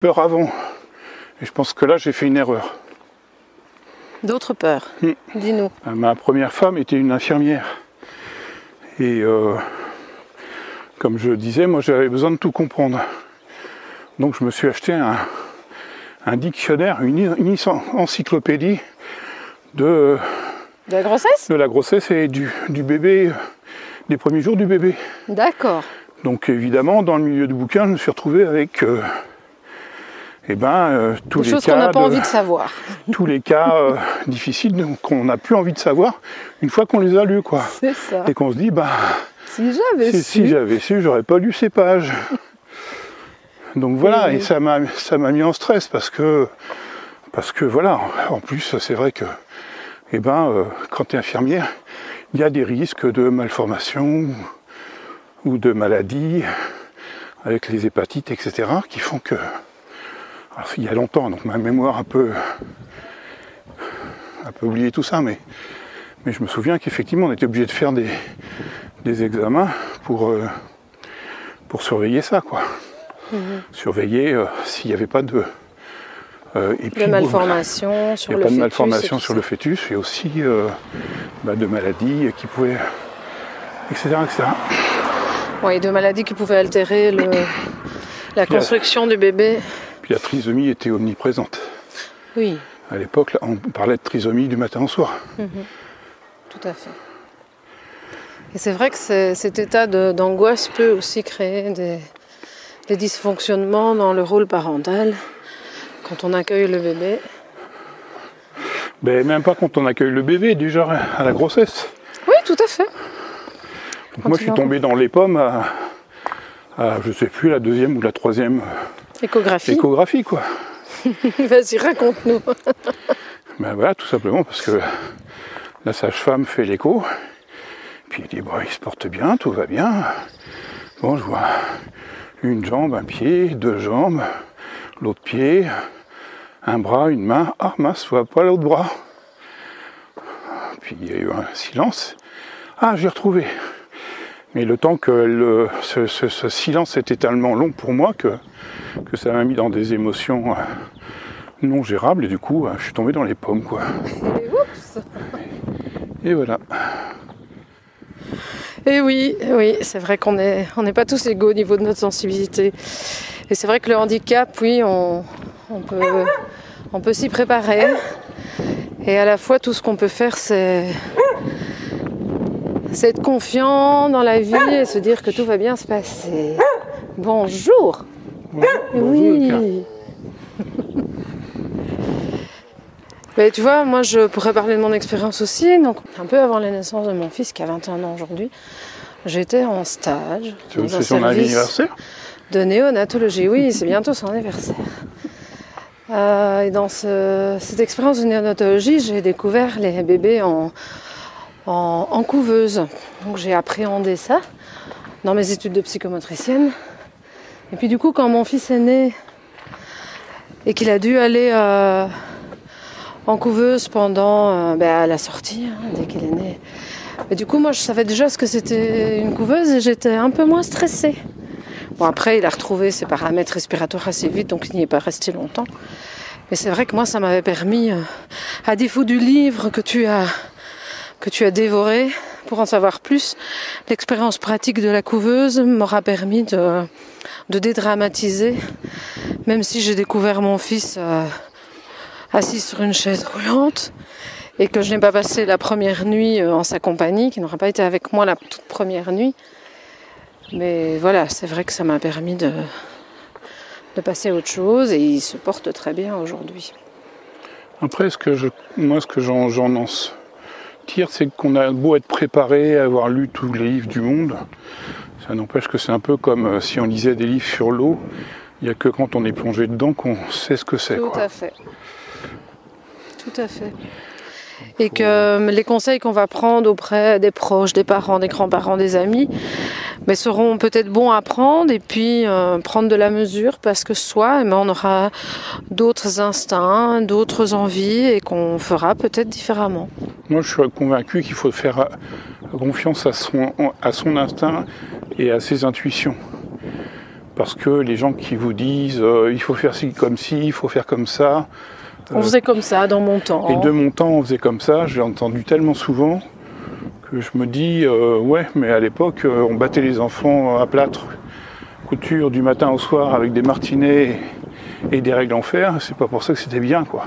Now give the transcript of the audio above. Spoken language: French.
Peur avant. Et je pense que là, j'ai fait une erreur. D'autres peurs, dis-nous. Ma première femme était une infirmière. Et comme je disais, moi, j'avais besoin de tout comprendre. Donc, je me suis acheté un dictionnaire, une encyclopédie de la grossesse ? De la grossesse et du bébé, des premiers jours du bébé. D'accord. Donc, évidemment, dans le milieu du bouquin, je me suis retrouvé avec... tous les choses cas qu'on n'a pas envie de savoir. Tous les cas difficiles qu'on n'a plus envie de savoir une fois qu'on les a lus, quoi. C'est ça. Et qu'on se dit, si j'avais su, j'aurais pas lu ces pages. Donc voilà, et ça m'a mis en stress parce que voilà, en plus c'est vrai que quand tu es infirmière, il y a des risques de malformation ou de maladies avec les hépatites, etc. qui font que... Alors, il y a longtemps, donc ma mémoire un peu oublié tout ça, mais je me souviens qu'effectivement on était obligé de faire des examens pour surveiller ça, quoi. Surveiller s'il n'y avait pas de malformation sur le fœtus. De malformation sur le fœtus et aussi de maladies qui pouvaient, etc. Oui, de maladies qui pouvaient altérer la construction du bébé. Puis la trisomie était omniprésente. Oui. À l'époque, on parlait de trisomie du matin au soir. Tout à fait. Et c'est vrai que cet état d'angoisse peut aussi créer des dysfonctionnements dans le rôle parental quand on accueille le bébé. Ben, même pas quand on accueille le bébé, déjà à la grossesse. Oui, tout à fait. Donc moi, je suis tombé dans les pommes à je sais plus, la deuxième ou la troisième échographie, quoi. Vas-y, raconte-nous. Ben voilà, tout simplement parce que la sage-femme fait l'écho, puis elle dit, il se porte bien, tout va bien. Bon, je vois une jambe, un pied, deux jambes, l'autre pied, un bras, une main. Ah mince, je vois pas l'autre bras. Puis il y a eu un silence. Ah, j'ai retrouvé. Mais le temps que ce silence était tellement long pour moi que ça m'a mis dans des émotions non gérables et du coup je suis tombé dans les pommes, quoi. Et oups. Et voilà. Et oui, c'est vrai qu'on n'est pas tous égaux au niveau de notre sensibilité. Et c'est vrai que le handicap, oui, on peut s'y préparer. Et à la fois, tout ce qu'on peut faire, c'est être confiant dans la vie et se dire que tout va bien se passer. Bonjour. Oui. Mais tu vois, moi je pourrais parler de mon expérience aussi. Donc un peu avant la naissance de mon fils qui a 21 ans aujourd'hui, j'étais en stage dans un service de néonatologie. Oui, c'est bientôt son anniversaire. Et dans cette expérience de néonatologie, j'ai découvert les bébés en couveuse. Donc j'ai appréhendé ça dans mes études de psychomotricienne. Et puis du coup, quand mon fils est né et qu'il a dû aller en couveuse pendant à la sortie, dès qu'il est né. Et du coup, moi, je savais déjà ce que c'était une couveuse et j'étais un peu moins stressée. Bon, après, il a retrouvé ses paramètres respiratoires assez vite, donc il n'y est pas resté longtemps. Mais c'est vrai que moi, ça m'avait permis, à défaut du livre que tu as dévoré pour en savoir plus, l'expérience pratique de la couveuse m'aura permis de dédramatiser, même si j'ai découvert mon fils assis sur une chaise roulante et que je n'ai pas passé la première nuit en sa compagnie, qui n'aura pas été avec moi la toute première nuit. Mais voilà, c'est vrai que ça m'a permis de passer à autre chose et il se porte très bien aujourd'hui. Après, ce que j'en tire, c'est qu'on a beau être préparé, avoir lu tous les livres du monde, ça n'empêche que c'est un peu comme si on lisait des livres sur l'eau. Il n'y a que quand on est plongé dedans qu'on sait ce que c'est. Tout à fait. Tout à fait. Et que les conseils qu'on va prendre auprès des proches, des parents, des grands-parents, des amis, mais seront peut-être bons à prendre et puis prendre de la mesure parce que soit on aura d'autres instincts, d'autres envies et qu'on fera peut-être différemment. Moi, je suis convaincu qu'il faut faire confiance à son instinct et à ses intuitions. parce que les gens qui vous disent il faut faire ci, il faut faire comme ça. On faisait comme ça dans mon temps. Et de mon temps, on faisait comme ça. J'ai entendu tellement souvent que je me dis ouais, mais à l'époque, on battait les enfants à plâtre, couture du matin au soir avec des martinets et des règles en fer. C'est pas pour ça que c'était bien, quoi.